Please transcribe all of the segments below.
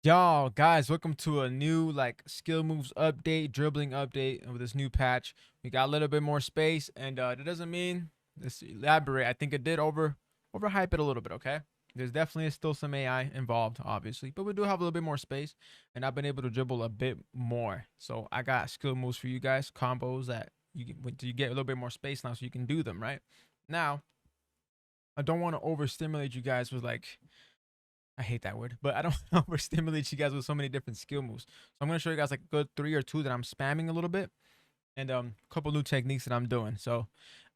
Y'all, guys, welcome to a new skill moves update, dribbling update with this new patch. We got a little bit more space, and that doesn't mean let's elaborate. I think it did overhype it a little bit. Okay, there's definitely still some AI involved, obviously, but we do have a little bit more space, and I've been able to dribble a bit more. So I got skill moves for you guys, combos that you get a little bit more space now, so you can do them right now. I don't want to overstimulate you guys with I hate that word, but I don't overstimulate you guys with so many different skill moves. So I'm gonna show you guys like a good three or two that I'm spamming a little bit, and a couple new techniques that I'm doing. So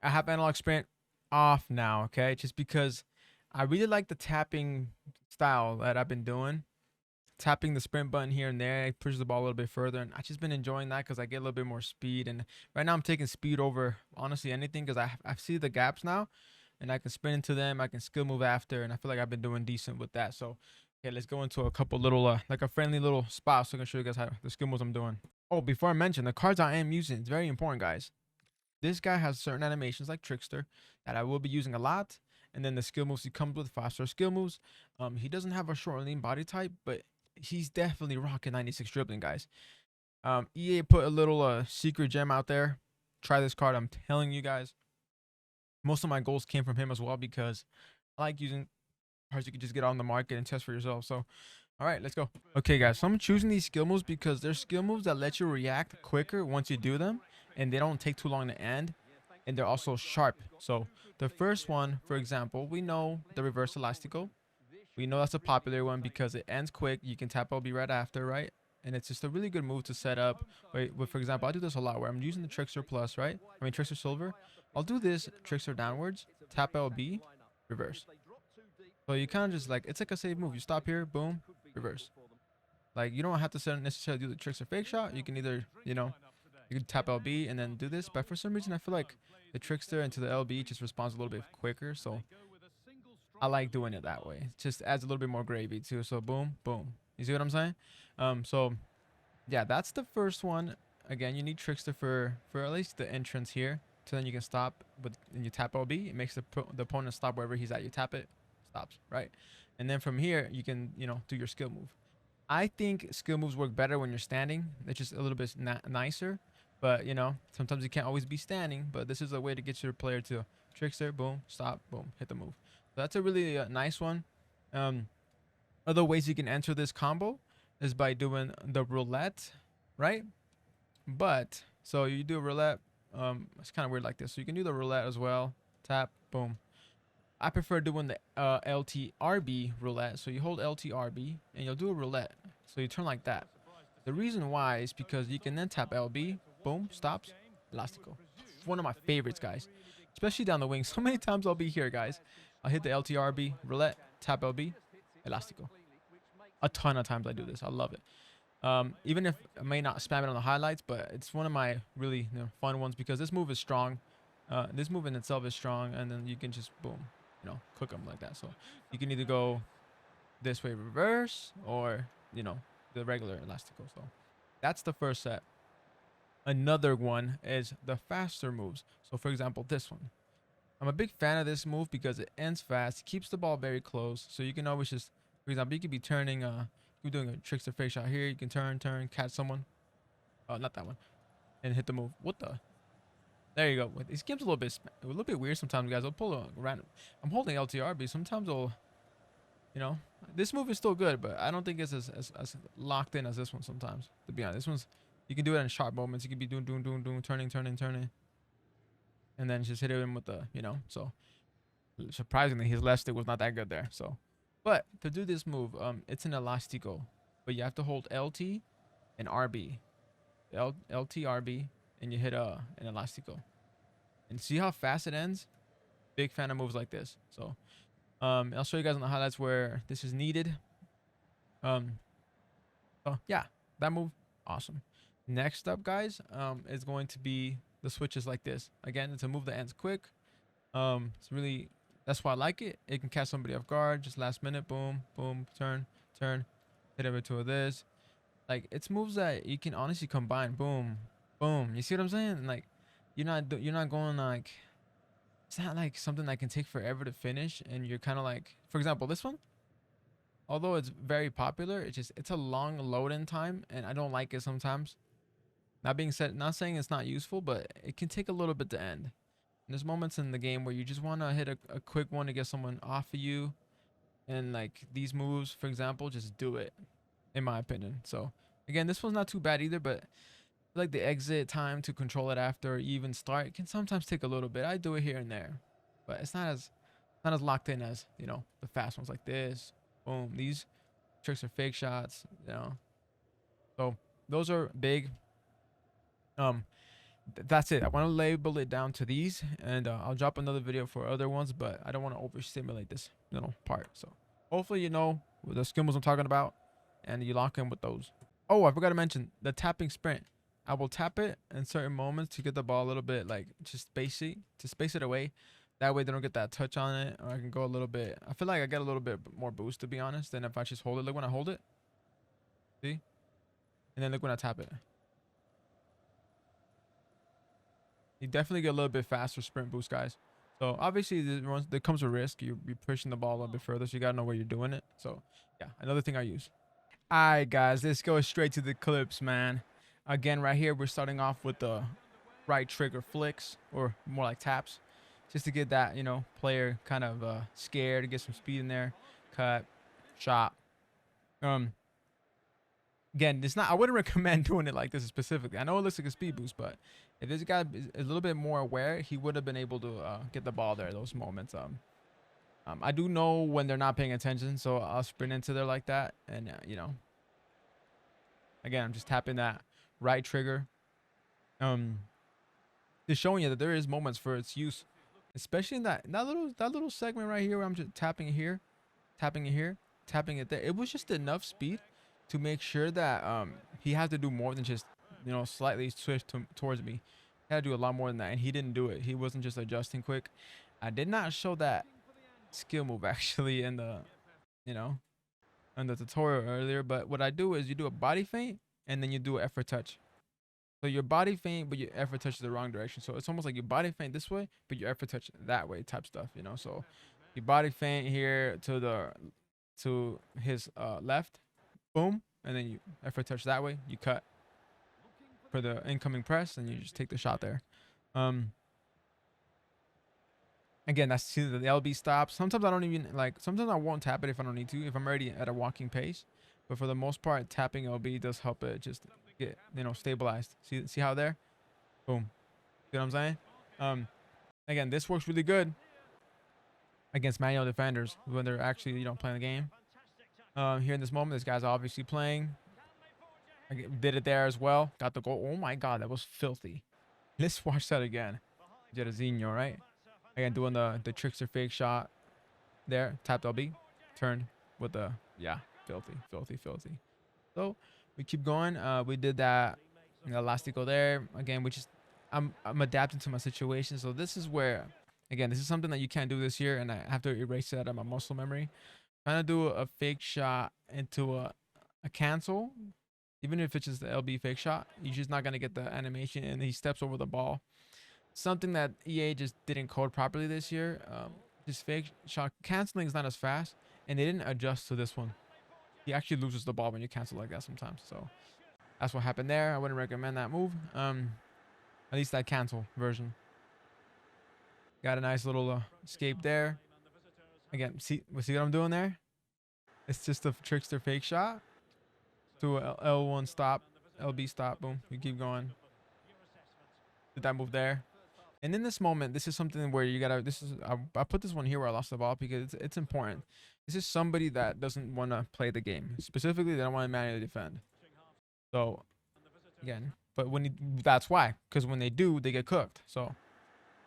I have analog sprint off now, okay? Just because I really like the tapping style that I've been doing. Tapping the sprint button here and there, it pushes the ball a little bit further, and I just been enjoying that because I get a little bit more speed. And right now I'm taking speed over honestly anything because I see the gaps now, and I can sprint into them. I can skill move after, and I feel like I've been doing decent with that. So, okay, let's go into a couple little like a friendly little spot so I can show you guys how the skill moves I'm doing. Oh, before I mention the cards I am using, it's very important, guys. This guy has certain animations like Trickster that I will be using a lot, and then the skill moves he comes with faster skill moves. He doesn't have a short and lean body type, but he's definitely rocking 96 dribbling, guys. EA put a little secret gem out there. Try this card. I'm telling you guys. Most of my goals came from him as well because I like using cards you can just get on the market and test for yourself. So, all right, let's go. Okay, guys. So I'm choosing these skill moves because they're skill moves that let you react quicker once you do them, and they don't take too long to end, and they're also sharp. So the first one, for example, we know the reverse elastico. We know that's a popular one because it ends quick. You can tap LB right after, right? And it's just a really good move to set up. Wait, for example, I do this a lot where I'm using the Trickster Plus, right? I mean, Trickster Silver. I'll do this Trickster downwards, tap LB, reverse. So you kind of just like, it's like a save move. You stop here, boom, reverse. Like, you don't have to necessarily do the Trickster fake shot. You can either, you can tap LB and then do this. But for some reason, I feel like the Trickster into the LB just responds a little bit quicker. So I like doing it that way. It just adds a little bit more gravy too. So boom, boom. You see what I'm saying? So yeah, that's the first one. Again, you need Trickster for at least the entrance here. So then you can stop with and you tap LB. It makes the opponent stop wherever he's at. You tap it, stops, right? And then from here you can do your skill move. I think skill moves work better when you're standing. It's just a little bit nicer. But sometimes you can't always be standing. But this is a way to get your player to Trickster, boom, stop, boom, hit the move. So that's a really nice one. Um, Other ways you can enter this combo is by doing the roulette, right? But so you do a roulette. It's kind of weird like this. So you can do the roulette as well. Tap, boom. I prefer doing the LTRB roulette. So you hold LTRB and you'll do a roulette. So you turn like that. The reason why is because you can then tap LB, boom, stops, elastico. One of my favorites, guys. Especially down the wing. So many times I'll be here, guys. I'll hit the LTRB roulette, tap LB, elastico. A ton of times I do this. I love it. Even if I may not spam it on the highlights, but it's one of my really fun ones because this move is strong. This move in itself is strong, and then you can just boom, cook them like that. So you can either go this way reverse or the regular elastico. So that's the first set. Another one is the faster moves. So for example, this one. I'm a big fan of this move because it ends fast, keeps the ball very close. So you can always just, for example, you could be turning, you're doing a trickster fake shot here. You can turn, catch someone. Not that one, and hit the move. What the? There you go. This game's a little bit weird sometimes, guys. I'll pull a random. I'm holding LTRB. Sometimes I'll, this move is still good, but I don't think it's as locked in as this one. Sometimes, to be honest, this one's you can do it in sharp moments. You can be doing, turning, and then just hit him with the, So surprisingly, his left stick was not that good there. So, but to do this move, it's an elastico, but you have to hold LT and RB, LT RB, and you hit an elastico, and see how fast it ends. Big fan of moves like this. So, I'll show you guys on the highlights where this is needed. Oh yeah, that move, awesome. Next up, guys, is going to be the switches like this. Again, it's a move that ends quick. It's really that's why I like it. It can catch somebody off guard, just last minute, boom, boom, turn, hit over to this. Like it's moves that you can honestly combine, boom, boom. You see what I'm saying? Like you're not going like it's not like something that can take forever to finish, and you're kind of like, for example, this one. although it's very popular, it's a long load-in time, and I don't like it sometimes. That being said, not saying it's not useful, but it can take a little bit to end. And there's moments in the game where you just want to hit a quick one to get someone off of you, and like these moves, for example, just do it, in my opinion. So again, this one's not too bad either, but like the exit time to control it after you even start can sometimes take a little bit. I do it here and there, but it's not as locked in as, you know, the fast ones like this. Boom. These tricks are fake shots, you know. So those are big. Um, that's it. I want to label it down to these, and I'll drop another video for other ones, but I don't want to overstimulate this, you know, part. So hopefully you know what the skill moves I'm talking about, and you lock in with those. Oh, I forgot to mention the tapping sprint. I will tap it in certain moments to get the ball a little bit, like just space it away. That way they don't get that touch on it, or I can go a little bit. I feel like I get a little bit more boost, to be honest, than if I just hold it. Look when I hold it. See? And then look when I tap it. You definitely get a little bit faster sprint boost, guys. So obviously there comes a risk. You're pushing the ball a little bit further, so you gotta know where you're doing it. So yeah, another thing I use. All right, guys, let's go straight to the clips, man. Again, right here, we're starting off with the right trigger flicks, or more like taps, just to get that, you know, player kind of scared, to get some speed in there. Cut, shot. Again, it's not. I wouldn't recommend doing it like this specifically. I know it looks like a speed boost, but if this guy is a little bit more aware, he would have been able to get the ball there. Those moments. I do know when they're not paying attention, so I'll sprint into there like that, and you know. Again, I'm just tapping that right trigger. Just showing you that there is moments for its use, especially in that little segment right here where I'm just tapping it here, tapping it here, tapping it there. It was just enough speed to make sure that he had to do more than just, you know, slightly switch towards me. He had to do a lot more than that, and he didn't do it. He wasn't just adjusting quick. I did not show that skill move actually in the, you know, in the tutorial earlier, but what I do is you do a body feint and then you do an effort touch. So your body feint, but your effort touch is the wrong direction. So it's almost like your body feint this way, but your effort touch that way type stuff, you know. So your body feint here to his left, boom, and then you effort touch that way. You cut for the incoming press, and you just take the shot there. Again, that's the LB stop. Sometimes I don't even like. Sometimes I won't tap it if I don't need to. If I'm already at a walking pace, but for the most part, tapping LB does help it just get, you know, stabilized. See how there, boom. See what I'm saying? Again, this works really good against manual defenders when they're actually, you know, playing the game. Here in this moment, this guy's obviously playing. I did it there as well. Got the goal. Oh my God, that was filthy. Let's watch that again. Jetazinho, right? Again, doing the trickster fake shot there. Tapped LB. Turned with the, yeah, filthy. So we keep going. We did that, you know, elastico there. Again, I'm adapting to my situation. So this is where, again, this is something that you can't do this year, and I have to erase it out of my muscle memory. Trying to do a fake shot into a cancel, even if it's just the LB fake shot, you're just not gonna get the animation, and he steps over the ball. Something that EA just didn't code properly this year. This fake shot canceling is not as fast, and they didn't adjust to this one. He actually loses the ball when you cancel like that sometimes. So that's what happened there. I wouldn't recommend that move. At least that cancel version. Got a nice little escape there. Again, see what I'm doing there? It's just a trickster fake shot to a L1 stop, LB stop, boom. You keep going. Did that move there? And in this moment, this is something where you gotta. I put this one here where I lost the ball because it's important. This is somebody that doesn't want to play the game. Specifically, they don't want to manually defend. So again, but that's why, because when they do, they get cooked. So,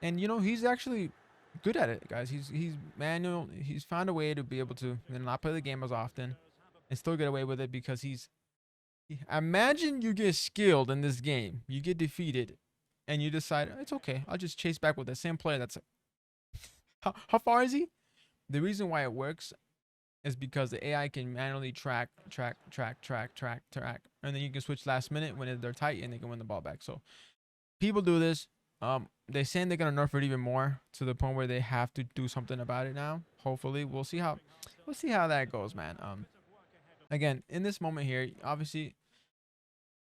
and you know, he's actually good at it, guys. He's manual. He's found a way to be able to, you know, not play the game as often and still get away with it because imagine you get skilled in this game, you get defeated, and you decide it's okay, I'll just chase back with the same player. That's how far is he? The reason why it works is because the AI can manually track, and then you can switch last minute when they're tight, and they can win the ball back. So people do this. They're saying they're gonna nerf it even more to the point where they have to do something about it now. Hopefully, we'll see we'll see how that goes, man. Again, in this moment here, obviously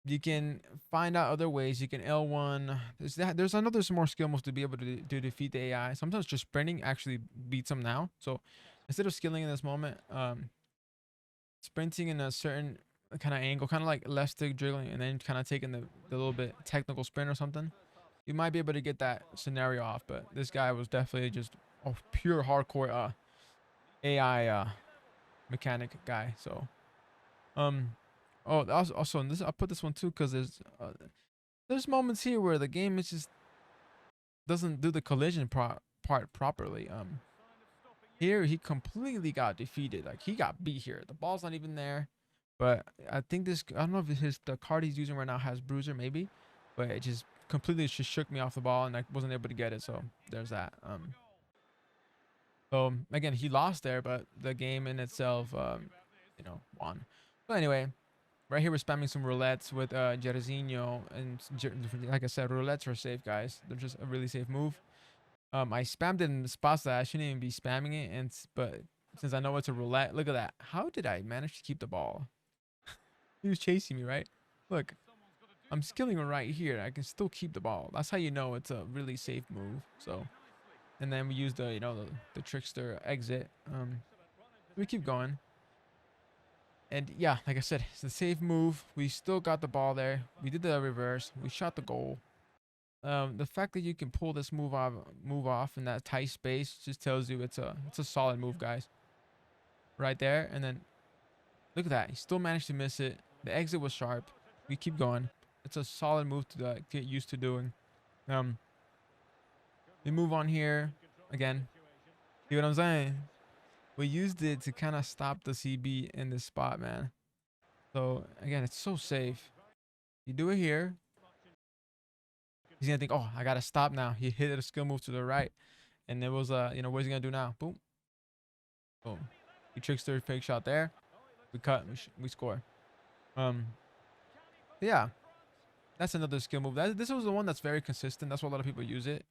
you can find out other ways. You can L1. There's another some more skill moves to be able to defeat the AI. Sometimes just sprinting actually beats them now. So instead of skilling in this moment, sprinting in a certain kind of angle, kind of like left stick dribbling, and then kind of taking the little bit technical sprint or something, you might be able to get that scenario off. But this guy was definitely just a pure hardcore AI mechanic guy. So oh, also in this, I put this one too because there's moments here where the game is just doesn't do the collision part properly. Here he completely got defeated. Like he got beat here. The ball's not even there. But I think this, I don't know if the card he's using right now has bruiser maybe, but it just completely just shook me off the ball and I wasn't able to get it. So there's that. So again, he lost there, but the game in itself, you know, won. But anyway, right here we're spamming some roulettes with Jairzinho, and like I said, roulettes are safe, guys. They're just a really safe move. I spammed it in spots that I shouldn't even be spamming it, but since I know it's a roulette, look at that. How did I manage to keep the ball? He was chasing me, right? Look, I'm skilling right here. I can still keep the ball. That's how you know it's a really safe move. So, and then we use the, you know, the trickster exit. We keep going. And yeah, like I said, it's a safe move. We still got the ball there. We did the reverse. We shot the goal. The fact that you can pull this move off in that tight space just tells you it's a solid move, guys. Right there, and then look at that. He still managed to miss it. The exit was sharp. We keep going. It's a solid move to get used to doing. We move on here again. See what I'm saying? We used it to kind of stop the CB in this spot, man. So again, it's so safe. You do it here. He's gonna think, oh, I gotta stop now. He hit a skill move to the right, and it was you know, what's he gonna do now? Boom, boom. He trickster fake shot there. We cut. We score. Yeah, that's another skill move. This was the one that's very consistent. That's why a lot of people use it.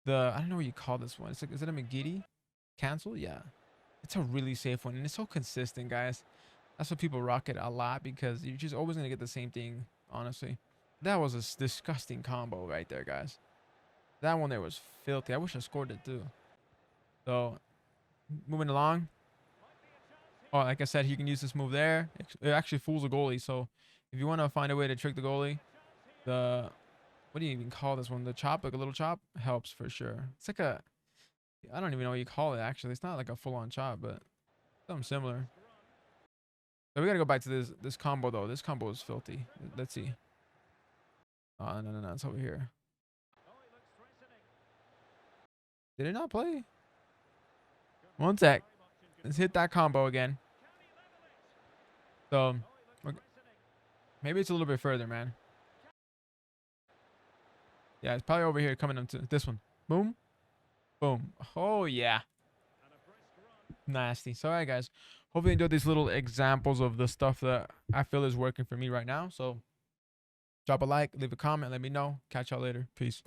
I don't know what you call this one. It's like, is it a McGiddy cancel? Yeah, it's a really safe one, and it's so consistent, guys. That's what people rock it a lot because you're just always gonna get the same thing. Honestly. That was a disgusting combo right there, guys. That one there was filthy. I wish I scored it too. So, moving along. Oh, like I said, you can use this move there. It actually fools the goalie. So, if you want to find a way to trick the goalie, what do you even call this one? The chop, like a little chop, helps for sure. It's like I don't even know what you call it, actually. It's not like a full-on chop, but something similar. So, we got to go back to this combo, though. This combo is filthy. Let's see. Oh, no, it's over here. Did it not play? One sec. Let's hit that combo again. So, maybe it's a little bit further, man. Yeah, it's probably over here coming up to this one. Boom. Boom. Oh, yeah. Nasty. So, all right, guys. Hopefully you enjoyed these little examples of the stuff that I feel is working for me right now. So, drop a like, leave a comment, let me know. Catch y'all later. Peace.